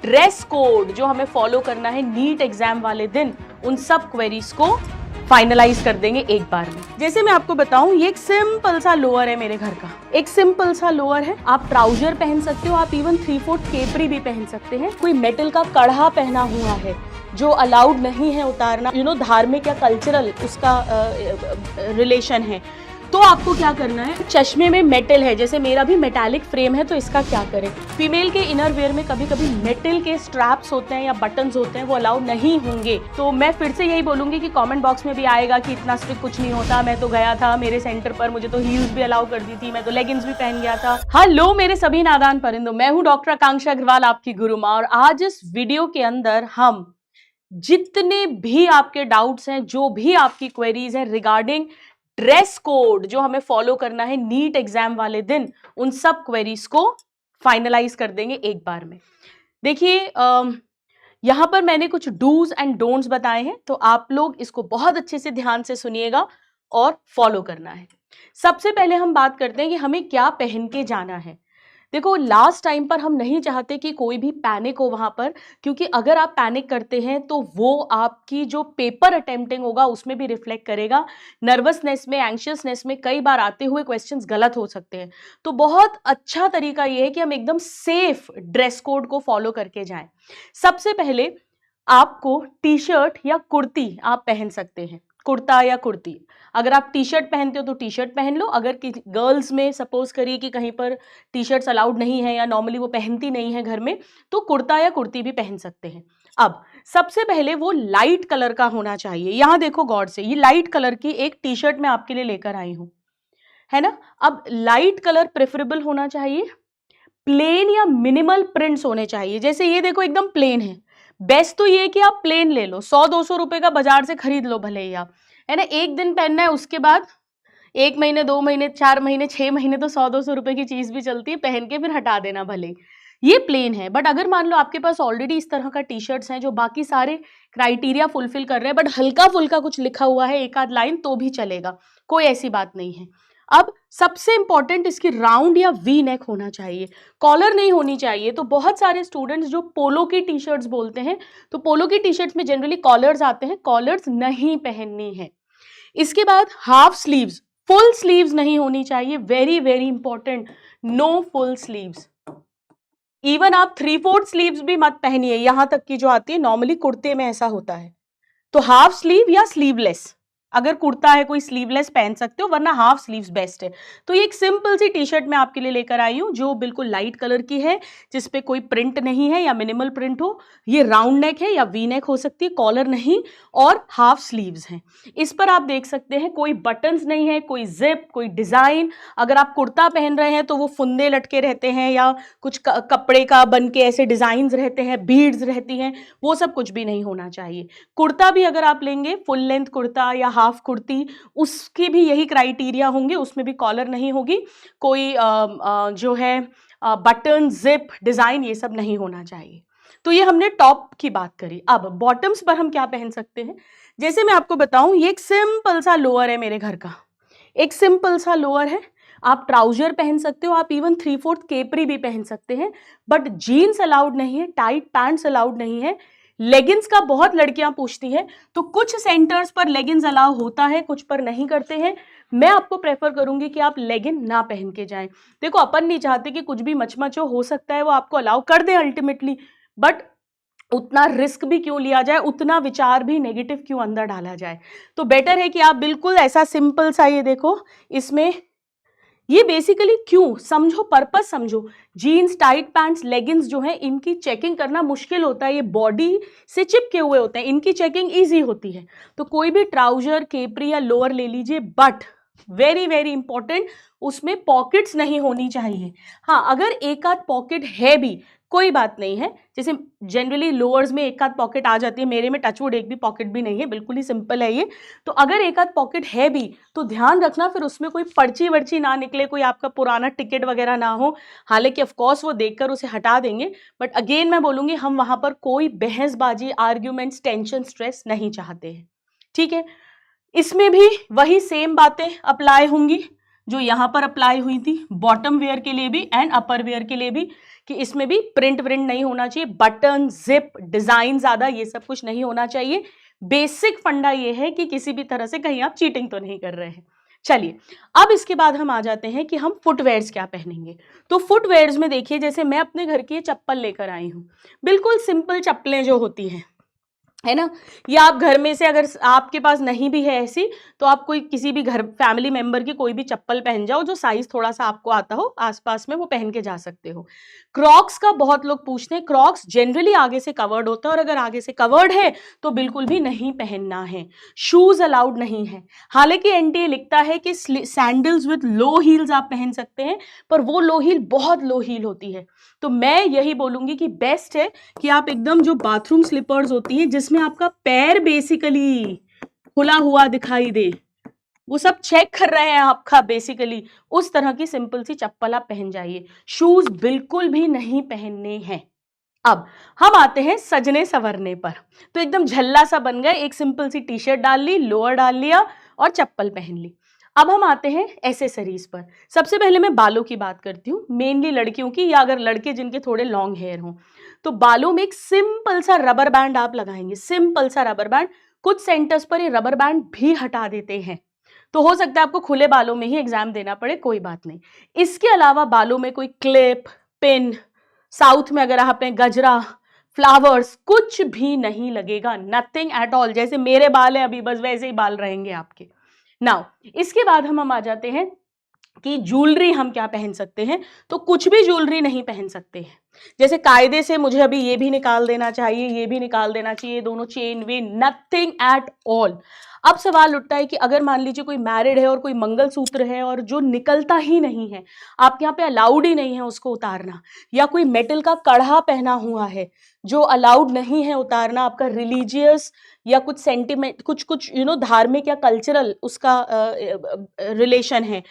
Dress code जो हमें follow करना है नीट एग्जाम वाले दिन, उन सब क्वेरीज को फाइनलाइज कर देंगे एक बार में। जैसे मैं आपको बताऊं, ये एक सिंपल सा लोअर है मेरे घर का, एक सिंपल सा लोअर है। आप ट्राउजर पहन सकते हो, आप इवन 3/4 केपरी भी पहन सकते हैं। कोई मेटल का कड़ा पहना हुआ है जो अलाउड नहीं है उतारना, धार्मिक या कल्चरल उसका रिलेशन है, तो आपको क्या करना है, चश्मे में मेटल है, जैसे मेरा भी मेटालिक फ्रेम है, तो इसका क्या करें। फीमेल के इनर वेयर में कभी कभी मेटल के स्ट्रैप्स होते हैं या बटन्स होते हैं, वो अलाउ नहीं होंगे। तो मैं फिर से यही बोलूंगी कि कमेंट बॉक्स में भी आएगा कि इतना स्ट्रिक्ट कुछ नहीं होता, मैं तो गया था मेरे सेंटर पर, मुझे तो हील्स भी अलाउ कर दी थी, मैं तो लेगिंग्स भी पहन गया था। हेलो मेरे सभी नादान परिंदों, मैं हूँ डॉक्टर आकांक्षा अग्रवाल, आपकी गुरु माँ, और आज इस वीडियो के अंदर हम जितने भी आपके डाउट्स हैं, जो भी आपकी क्वेरीज हैं रिगार्डिंग ड्रेस कोड जो हमें फॉलो करना है नीट एग्जाम वाले दिन, उन सब क्वेरीज को फाइनलाइज कर देंगे एक बार में। देखिए, यहां पर मैंने कुछ डूज एंड डोंट्स बताए हैं, तो आप लोग इसको बहुत अच्छे से ध्यान से सुनिएगा और फॉलो करना है। सबसे पहले हम बात करते हैं कि हमें क्या पहन के जाना है। देखो, लास्ट टाइम पर हम नहीं चाहते कि कोई भी पैनिक हो वहां पर, क्योंकि अगर आप पैनिक करते हैं तो वो आपकी जो पेपर अटेम्प्टिंग होगा उसमें भी रिफ्लेक्ट करेगा। नर्वसनेस में, एंशियसनेस में कई बार आते हुए क्वेश्चंस गलत हो सकते हैं। तो बहुत अच्छा तरीका ये है कि हम एकदम सेफ ड्रेस कोड को फॉलो करके जाएं। सबसे पहले आपको टी शर्ट या कुर्ती आप पहन सकते हैं, कुर्ता या कुर्ती। अगर आप टी शर्ट पहनते हो तो टी शर्ट पहन लो। अगर गर्ल्स में सपोज करिए कि कहीं पर टी शर्ट्स अलाउड नहीं है या नॉर्मली वो पहनती नहीं है घर में, तो कुर्ता या कुर्ती भी पहन सकते हैं। अब सबसे पहले वो लाइट कलर का होना चाहिए। यहां देखो गौर से, ये लाइट कलर की एक टी शर्ट मैं आपके लिए लेकर आई हूं, है ना। अब लाइट कलर प्रेफरेबल होना चाहिए, प्लेन या मिनिमल प्रिंट्स होने चाहिए। जैसे ये देखो एकदम प्लेन है, बेस्ट तो ये कि आप प्लेन ले लो, 100-200 रुपए का बाजार से खरीद लो भले ही आप, है ना। एक दिन पहनना है, उसके बाद 1 महीने, 2 महीने, 4 महीने, 6 महीने तो 100-200 रुपए की चीज भी चलती है, पहन के फिर हटा देना भले ही। ये प्लेन है, बट अगर मान लो आपके पास ऑलरेडी इस तरह का टी शर्ट्स हैं जो बाकी सारे क्राइटेरिया फुलफिल कर रहे हैं, बट हल्का फुल्का कुछ लिखा हुआ है एक आध लाइन, तो भी चलेगा, कोई ऐसी बात नहीं है। अब सबसे इंपॉर्टेंट, इसकी राउंड या वी नेक होना चाहिए, कॉलर नहीं होनी चाहिए। तो बहुत सारे स्टूडेंट्स जो पोलो की टी शर्ट्स बोलते हैं, तो पोलो की टी शर्ट्स में जनरली कॉलर्स आते हैं, कॉलर्स नहीं पहननी है। इसके बाद हाफ स्लीव्स, फुल स्लीव्स नहीं होनी चाहिए, very very important, no full sleeves. Even आप 3/4 स्लीव्स भी मत पहनिए, यहां तक की जो आती है, नॉर्मली कुर्ते में ऐसा होता है। तो हाफ स्लीव या स्लीवलेस, अगर कुर्ता है कोई स्लीवलेस पहन सकते हो, वरना हाफ स्लीव्स बेस्ट है। तो ये एक सिंपल सी टी शर्ट मैं आपके लिए लेकर आई हूं जो बिल्कुल लाइट कलर की है, जिसपे कोई प्रिंट नहीं है या मिनिमल प्रिंट हो। ये राउंड नेक है या वी नेक हो सकती है, कॉलर नहीं, और हाफ स्लीव्स हैं। इस पर आप देख सकते हैं कोई बटन्स नहीं है, कोई जिप, कोई डिजाइन। अगर आप कुर्ता पहन रहे हैं तो वो फुंदे लटके रहते हैं या कुछ कपड़े का बन के ऐसे डिजाइन रहते हैं, बीड्स रहती हैं, वो सब कुछ भी नहीं होना चाहिए। कुर्ता भी अगर आप लेंगे, फुल लेंथ कुर्ता या हाफ कुर्ती, उसके भी यही क्राइटेरिया होंगे, उसमें भी कॉलर नहीं होगी, कोई जो है बटन, जिप, डिजाइन, ये सब नहीं होना चाहिए। तो ये हमने टॉप की बात करी। अब बॉटम्स पर हम क्या पहन सकते हैं। जैसे मैं आपको बताऊं, ये एक सिंपल सा लोअर है मेरे घर का, एक सिंपल सा लोअर है। आप ट्राउजर पहन सकते हो, आप इवन 3/4 केपरी भी पहन सकते हैं, बट जीन्स अलाउड नहीं है, टाइट पैंट्स अलाउड नहीं है। लेगिंग्स का बहुत लड़कियां पूछती हैं, तो कुछ सेंटर्स पर लेगिंग्स अलाउ होता है, कुछ पर नहीं करते हैं। मैं आपको प्रेफर करूंगी कि आप लेगिंग ना पहन के जाएं। देखो, अपन नहीं चाहते कि कुछ भी मचमच हो सकता है वो आपको अलाउ कर दे अल्टीमेटली, बट उतना रिस्क भी क्यों लिया जाए, उतना विचार भी नेगेटिव क्यों अंदर डाला जाए। तो बेटर है कि आप बिल्कुल ऐसा सिंपल सा, ये देखो, इसमें ये बेसिकली क्यों समझो, पर्पस समझो। जीन्स, टाइट पैंट्स, लेगिंग्स जो है, इनकी चेकिंग करना मुश्किल होता है, ये बॉडी से चिपके हुए होते हैं, इनकी चेकिंग इजी होती है। तो कोई भी ट्राउजर, केपरी या लोअर ले लीजिए, बट वेरी वेरी इंपॉर्टेंट, उसमें पॉकेट्स नहीं होनी चाहिए। हाँ, अगर एक आध पॉकेट है भी कोई बात नहीं है, जैसे जनरली लोअर्स में एक आध पॉकेट आ जाती है, मेरे में टचवुड एक भी पॉकेट भी नहीं है, बिल्कुल ही सिंपल है ये। तो अगर एक आध पॉकेट है भी तो ध्यान रखना फिर उसमें कोई पर्ची वर्ची ना निकले, कोई आपका पुराना टिकट वगैरह ना हो। हालांकि ऑफ कोर्स वो देखकर उसे हटा देंगे, बट अगेन मैं बोलूंगी, हम वहां पर कोई बहसबाजी, आर्ग्यूमेंट्स, टेंशन, स्ट्रेस नहीं चाहते हैं, ठीक है। इसमें भी वही सेम बातें अप्लाई होंगी। जो यहाँ पर अप्लाई हुई थी, बॉटम वेयर के लिए भी एंड अपर वेयर के लिए भी, कि इसमें भी प्रिंट नहीं होना चाहिए, बटन, जिप, डिजाइन ज्यादा, ये सब कुछ नहीं होना चाहिए। बेसिक फंडा ये है कि किसी भी तरह से कहीं आप चीटिंग तो नहीं कर रहे हैं। चलिए, अब इसके बाद हम आ जाते हैं कि हम फुटवेयर्स क्या पहनेंगे। तो फुटवेयर्स में देखिए, जैसे मैं अपने घर की चप्पल लेकर आई हूँ, बिल्कुल सिंपल चप्पलें जो होती हैं, है ना, या आप घर में से अगर आपके पास नहीं भी है ऐसी, तो आप कोई किसी भी घर फैमिली मेंबर की कोई भी चप्पल पहन जाओ जो साइज थोड़ा सा आपको आता हो आसपास में, वो पहन के जा सकते हो। क्रॉक्स का बहुत लोग पूछते हैं, क्रॉक्स जनरली आगे से कवर्ड होता है और अगर आगे से कवर्ड है तो बिल्कुल भी नहीं पहनना है। शूज अलाउड नहीं है। हालांकि एनटीए लिखता है कि सैंडल्स विद लो हील्स आप पहन सकते हैं, पर वो लो हील बहुत लो हील होती है। तो मैं यही बोलूंगी कि बेस्ट है कि आप एकदम जो बाथरूम स्लीपर्स होती है जिसमें आपका पैर बेसिकली खुला हुआ दिखाई दे, वो सब चेक कर रहे हैं आपका बेसिकली, उस तरह की सिंपल सी चप्पल आप पहन जाइए। शूज बिल्कुल भी नहीं पहनने हैं। अब हम आते हैं सजने संवरने पर। तो एकदम झल्ला सा बन गए, एक सिंपल सी टी शर्ट डाल ली, लोअर डाल लिया और चप्पल पहन ली। अब हम आते हैं एसेसरीज पर। सबसे पहले मैं बालों की बात करती हूँ, मेनली लड़कियों की, या अगर लड़के जिनके थोड़े लॉन्ग हेयर हों, तो बालों में एक सिंपल सा रबर बैंड आप लगाएंगे, सिंपल सा रबर बैंड। कुछ सेंटर्स पर ये रबर बैंड भी हटा देते हैं, तो हो सकता है आपको खुले बालों में ही एग्जाम देना पड़े, कोई बात नहीं। इसके अलावा बालों में कोई क्लिप, पिन, साउथ में अगर आपने गजरा, फ्लावर्स, कुछ भी नहीं लगेगा, नथिंग एट ऑल। जैसे मेरे बाल हैं अभी, बस वैसे ही बाल रहेंगे आपके। नाउ इसके बाद हम आ जाते हैं कि ज्वेलरी हम क्या पहन सकते हैं। तो कुछ भी ज्वेलरी नहीं पहन सकते हैं। जैसे कायदे से मुझे अभी ये भी निकाल देना चाहिए, ये भी निकाल देना चाहिए, दोनों chain when, nothing at all. अब सवाल उठता है कि अगर मान लीजिए कोई मैरिड है और कोई मंगलसूत्र है और जो निकलता ही नहीं है, आपके यहाँ पे अलाउड ही नहीं है उसको उतारना, या कोई मेटल का कड़ा पहना हुआ है जो अलाउड नहीं है उतारना, आपका रिलीजियस या कुछ सेंटिमेंट, कुछ धार्मिक या कल्चरल उसका रिलेशन है,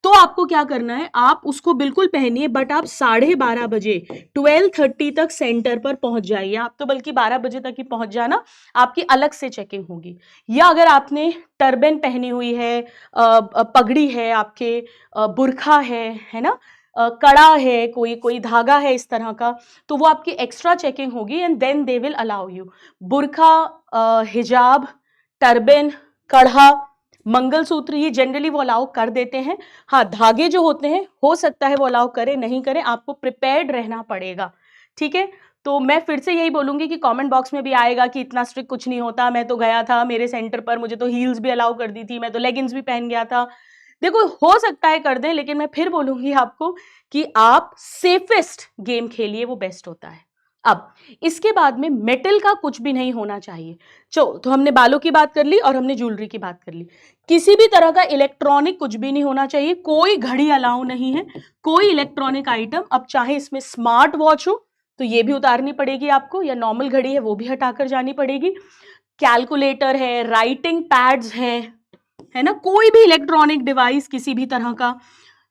तो आपको क्या करना है, आप उसको बिल्कुल पहनिए, बट आप 12:30 बजे 12:30 तक सेंटर पर पहुंच जाइए। आप तो बल्कि 12 बजे तक ही पहुंच जाना, आपकी अलग से चेकिंग होगी। या अगर आपने टर्बन पहनी हुई है, पगड़ी है आपके, बुरखा है ना, कड़ा है, कोई धागा है इस तरह का, तो वो आपकी एक्स्ट्रा चेकिंग होगी and then they will allow you. बुरखा, हिजाब, टर्बन, कड़ा, मंगलसूत्र, ये जनरली वो अलाउ कर देते हैं। हाँ, धागे जो होते हैं हो सकता है वो अलाउ करें, नहीं करें, आपको प्रिपेयर्ड रहना पड़ेगा। ठीक है, तो मैं फिर से यही बोलूंगी कि कमेंट बॉक्स में भी आएगा कि इतना स्ट्रिक्ट कुछ नहीं होता, मैं तो गया था मेरे सेंटर पर, मुझे तो हील्स भी अलाउ कर दी थी, मैं तो लेगिंग्स भी पहन गया था। देखो, हो सकता है कर दें, लेकिन मैं फिर बोलूंगी आपको कि आप सेफेस्ट गेम खेलिए, वो बेस्ट होता है। अब इसके बाद में मेटल का कुछ भी नहीं होना चाहिए। तो हमने बालों की बात कर ली और हमने ज्वेलरी की बात कर ली। किसी भी तरह का इलेक्ट्रॉनिक कुछ भी नहीं होना चाहिए, कोई घड़ी अलाउ नहीं है, कोई इलेक्ट्रॉनिक आइटम। अब चाहे इसमें स्मार्ट वॉच हो तो ये भी उतारनी पड़ेगी आपको, या नॉर्मल घड़ी है वो भी हटाकर जानी पड़ेगी। कैलकुलेटर है, राइटिंग पैड्स हैं, है ना, कोई भी इलेक्ट्रॉनिक डिवाइस किसी भी तरह का,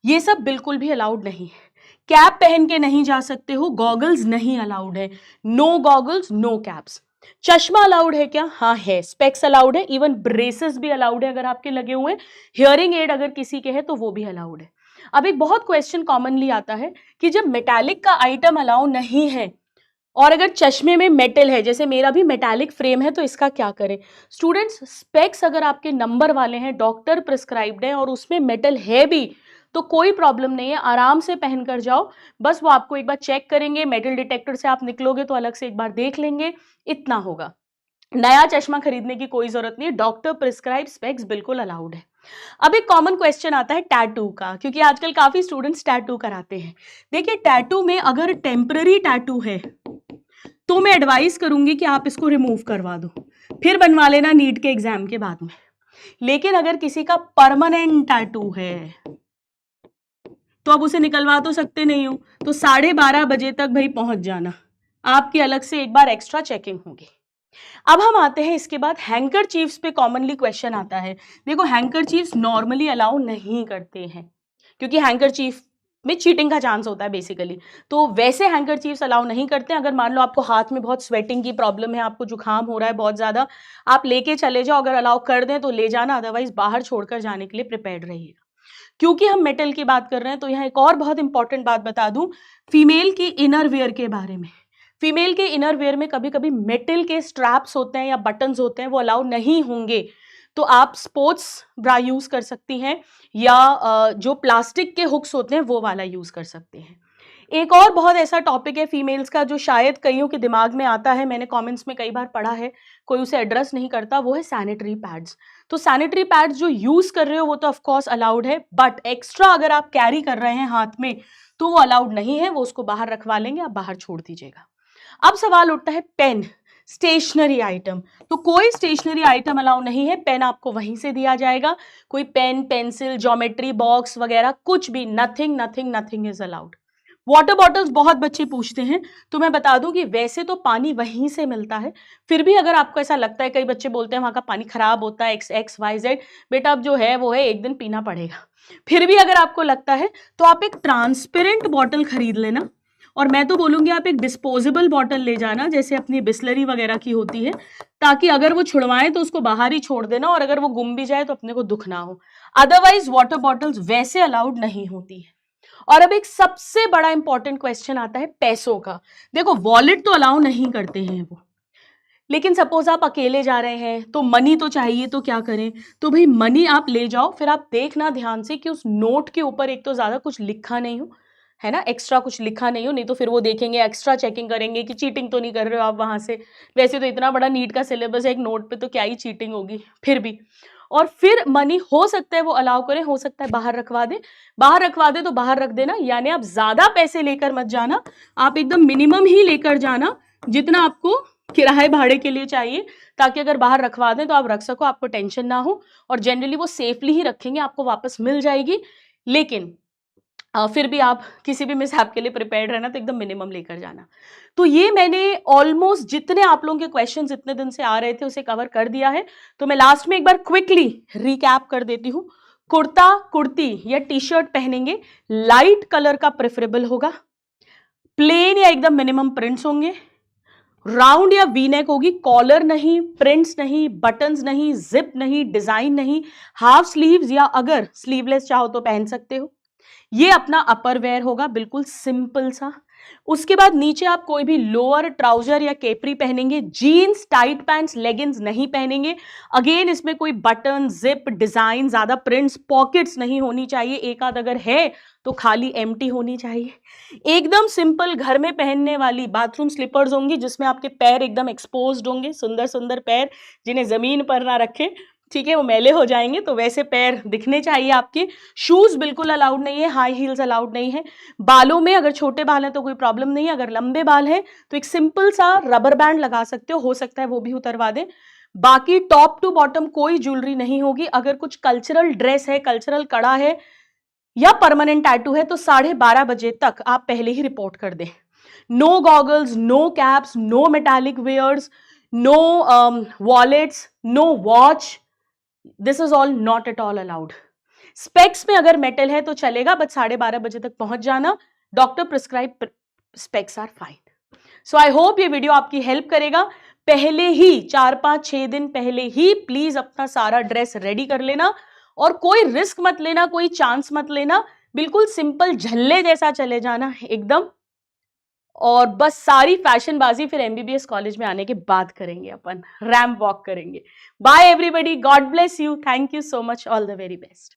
ये सब बिल्कुल भी अलाउड नहीं है। कैप पहन के नहीं जा सकते हो, गॉगल्स नहीं अलाउड है, नो गॉगल्स नो कैप्स। चश्मा अलाउड है क्या? हाँ है, स्पेक्स अलाउड है, इवन ब्रेसेस भी अलाउड है अगर आपके लगे हुए। हियरिंग एड अगर किसी के है तो वो भी अलाउड है। अब एक बहुत क्वेश्चन कॉमनली आता है कि जब मेटालिक का आइटम अलाउ नहीं है और अगर चश्मे में मेटल है, जैसे मेरा भी मेटालिक फ्रेम है, तो इसका क्या करें? स्टूडेंट्स, स्पेक्स अगर आपके नंबर वाले हैं, डॉक्टर प्रिस्क्राइब्ड है और उसमें मेटल है भी, तो कोई प्रॉब्लम नहीं है, आराम से पहन कर जाओ। बस वो आपको एक बार चेक करेंगे, मेटल डिटेक्टर से आप निकलोगे तो अलग से एक बार देख लेंगे, इतना होगा। नया चश्मा खरीदने की कोई जरूरत नहीं है, डॉक्टर प्रिस्क्राइब स्पेक्स बिल्कुल अलाउड है। अब एक कॉमन क्वेश्चन आता है टैटू का, क्योंकि आजकल काफी स्टूडेंट्स टैटू कराते हैं। देखिए, टैटू में अगर टेम्पररी टैटू है तो मैं एडवाइस करूंगी कि आप इसको रिमूव करवा दो, फिर बनवा लेना नीट के एग्जाम के बाद में। लेकिन अगर किसी का परमानेंट टैटू है तो अब उसे निकलवा तो सकते नहीं हो, तो 12:30 बजे तक भाई पहुंच जाना, आपकी अलग से एक बार एक्स्ट्रा चेकिंग होगी। अब हम आते हैं इसके बाद हैंकर चीफ्स पे। कॉमनली क्वेश्चन आता है, देखो हैंकर चीफ्स नॉर्मली अलाउ नहीं करते हैं, क्योंकि हैंकर चीफ में चीटिंग का चांस होता है बेसिकली, तो वैसे हैंकर चीफ्स अलाउ नहीं करते हैं। अगर मान लो आपको हाथ में बहुत स्वेटिंग की प्रॉब्लम है, आपको जुकाम हो रहा है बहुत ज्यादा, आप लेके चले जाओ, अगर अलाउ कर दें तो ले जाना, अदरवाइज बाहर छोड़कर जाने के लिए प्रिपेयर्ड रहिएगा। क्योंकि हम मेटल की बात कर रहे हैं तो यहाँ एक और बहुत इंपॉर्टेंट बात बता दूं, फीमेल की इनर वेयर के बारे में। फीमेल के इनर वेयर में कभी कभी मेटल के स्ट्रैप्स होते हैं या बटन्स होते हैं, वो अलाउ नहीं होंगे। तो आप स्पोर्ट्स ब्रा यूज कर सकती हैं या जो प्लास्टिक के हुक्स होते हैं वो वाला यूज कर सकते हैं। एक और बहुत ऐसा टॉपिक है फीमेल्स का जो शायद कईयों के दिमाग में आता है, मैंने कमेंट्स में कई बार पढ़ा है, कोई उसे एड्रेस नहीं करता, वो है सैनिटरी पैड्स। तो सैनिटरी पैड्स जो यूज कर रहे हो वो तो ऑफ कोर्स अलाउड है, बट एक्स्ट्रा अगर आप कैरी कर रहे हैं हाथ में तो वो अलाउड नहीं है, वो उसको बाहर रखवा लेंगे, आप बाहर छोड़ दीजिएगा। अब सवाल उठता है पेन, स्टेशनरी आइटम। तो कोई स्टेशनरी आइटम अलाउ नहीं है, पेन आपको वहीं से दिया जाएगा। कोई पेन, पेंसिल, ज्योमेट्री बॉक्स वगैरह कुछ भी, nothing nothing nothing is allowed. Water bottles बहुत बच्चे पूछते हैं, तो मैं बता दूं कि वैसे तो पानी वहीं से मिलता है, फिर भी अगर आपको ऐसा लगता है, कई बच्चे बोलते हैं वहां का पानी खराब होता है XYZ, बेटा अब जो है वो है, एक दिन पीना पड़ेगा। फिर भी अगर आपको लगता है तो आप एक ट्रांसपेरेंट बॉटल खरीद लेना, और मैं तो बोलूंगी आप एक डिस्पोजेबल बॉटल ले जाना, जैसे अपनी बिस्लरी वगैरह की होती है, ताकि अगर वो छुड़वाए तो उसको बाहर ही छोड़ देना, और अगर वो गुम भी जाए तो अपने को दुख ना हो। अदरवाइज वाटर बॉटल्स वैसे अलाउड नहीं होती है। और अब एक सबसे बड़ा इंपॉर्टेंट क्वेश्चन आता है पैसों का। देखो वॉलेट तो अलाउ नहीं करते हैं वो, लेकिन सपोज आप अकेले जा रहे हैं तो मनी तो चाहिए, तो क्या करें? तो भाई मनी आप ले जाओ, फिर आप देखना ध्यान से कि उस नोट के ऊपर एक तो ज्यादा कुछ लिखा नहीं हो, है ना, एक्स्ट्रा कुछ लिखा नहीं हो, नहीं तो फिर वो देखेंगे, एक्स्ट्रा चेकिंग करेंगे कि चीटिंग तो नहीं कर रहे हो आप वहां से। वैसे तो इतना बड़ा नीट का सिलेबस है, एक नोट पे तो क्या ही चीटिंग होगी, फिर भी। और फिर मनी हो सकता है वो अलाउ करें, हो सकता है बाहर रखवा दे। बाहर रखवा दे तो बाहर रख देना, यानी आप ज्यादा पैसे लेकर मत जाना, आप एकदम मिनिमम ही लेकर जाना जितना आपको किराए भाड़े के लिए चाहिए, ताकि अगर बाहर रखवा दें तो आप रख सको, आपको टेंशन ना हो। और जनरली वो सेफली ही रखेंगे, आपको वापस मिल जाएगी। लेकिन फिर भी आप किसी भी मिसहैप के लिए प्रिपेयर्ड रहना, तो एकदम मिनिमम लेकर जाना। तो ये मैंने ऑलमोस्ट जितने आप लोगों के क्वेश्चंस इतने दिन से आ रहे थे उसे कवर कर दिया है। तो मैं लास्ट में एक बार क्विकली रिकैप कर देती हूँ। कुर्ता, कुर्ती या टी शर्ट पहनेंगे, लाइट कलर का प्रेफरेबल होगा, प्लेन या एकदम मिनिमम प्रिंट्स होंगे, राउंड या वी नेक होगी, कॉलर नहीं, प्रिंट्स नहीं, बटन्स नहीं, जिप नहीं, डिजाइन नहीं, हाफ स्लीव्स या अगर स्लीवलेस चाहो तो पहन सकते हो। ये अपना अपर वेयर होगा, बिल्कुल सिंपल सा। उसके बाद नीचे आप कोई भी लोअर, ट्राउजर या केपरी पहनेंगे, जीन्स, टाइट पैंट्स, लेगिंग्स नहीं पहनेंगे। अगेन इसमें कोई बटन, जिप, डिजाइन, ज्यादा प्रिंट्स, पॉकेट्स नहीं होनी चाहिए, एक आध अगर है तो खाली एम्प्टी होनी चाहिए। एकदम सिंपल घर में पहनने वाली बाथरूम स्लीपर्स होंगी, जिसमें आपके पैर एकदम एक्सपोज्ड होंगे, सुंदर सुंदर पैर जिन्हें जमीन पर ना रखे, ठीक है, वो मैले हो जाएंगे, तो वैसे पैर दिखने चाहिए आपके। शूज बिल्कुल अलाउड नहीं है, हाई हील्स अलाउड नहीं है। बालों में अगर छोटे बाल हैं तो कोई प्रॉब्लम नहीं है, अगर लंबे बाल हैं तो एक सिंपल सा रबर बैंड लगा सकते हो सकता है वो भी उतरवा दें। बाकी टॉप टू बॉटम कोई ज्वेलरी नहीं होगी। अगर कुछ कल्चरल ड्रेस है, कल्चरल कड़ा है या परमानेंट टैटू है तो 12:30 बजे तक आप पहले ही रिपोर्ट कर दें। No goggles, no caps, no metallic wears, no wallets, no watch, this is all not at all allowed. Specs में अगर मेटल है तो चलेगा, बट 12:30 बजे तक पहुंच जाना। Doctor prescribe specs are fine. So I hope ये वीडियो आपकी हेल्प करेगा। पहले ही 4-5-6 दिन पहले ही प्लीज अपना सारा ड्रेस रेडी कर लेना, और कोई रिस्क मत लेना, कोई चांस मत लेना, बिल्कुल सिंपल झल्ले जैसा चले जाना एकदम। और बस सारी फैशनबाजी फिर MBBS कॉलेज में आने के बाद करेंगे, अपन रैंप वॉक करेंगे। Bye everybody, God bless you, thank you so much, all the very best.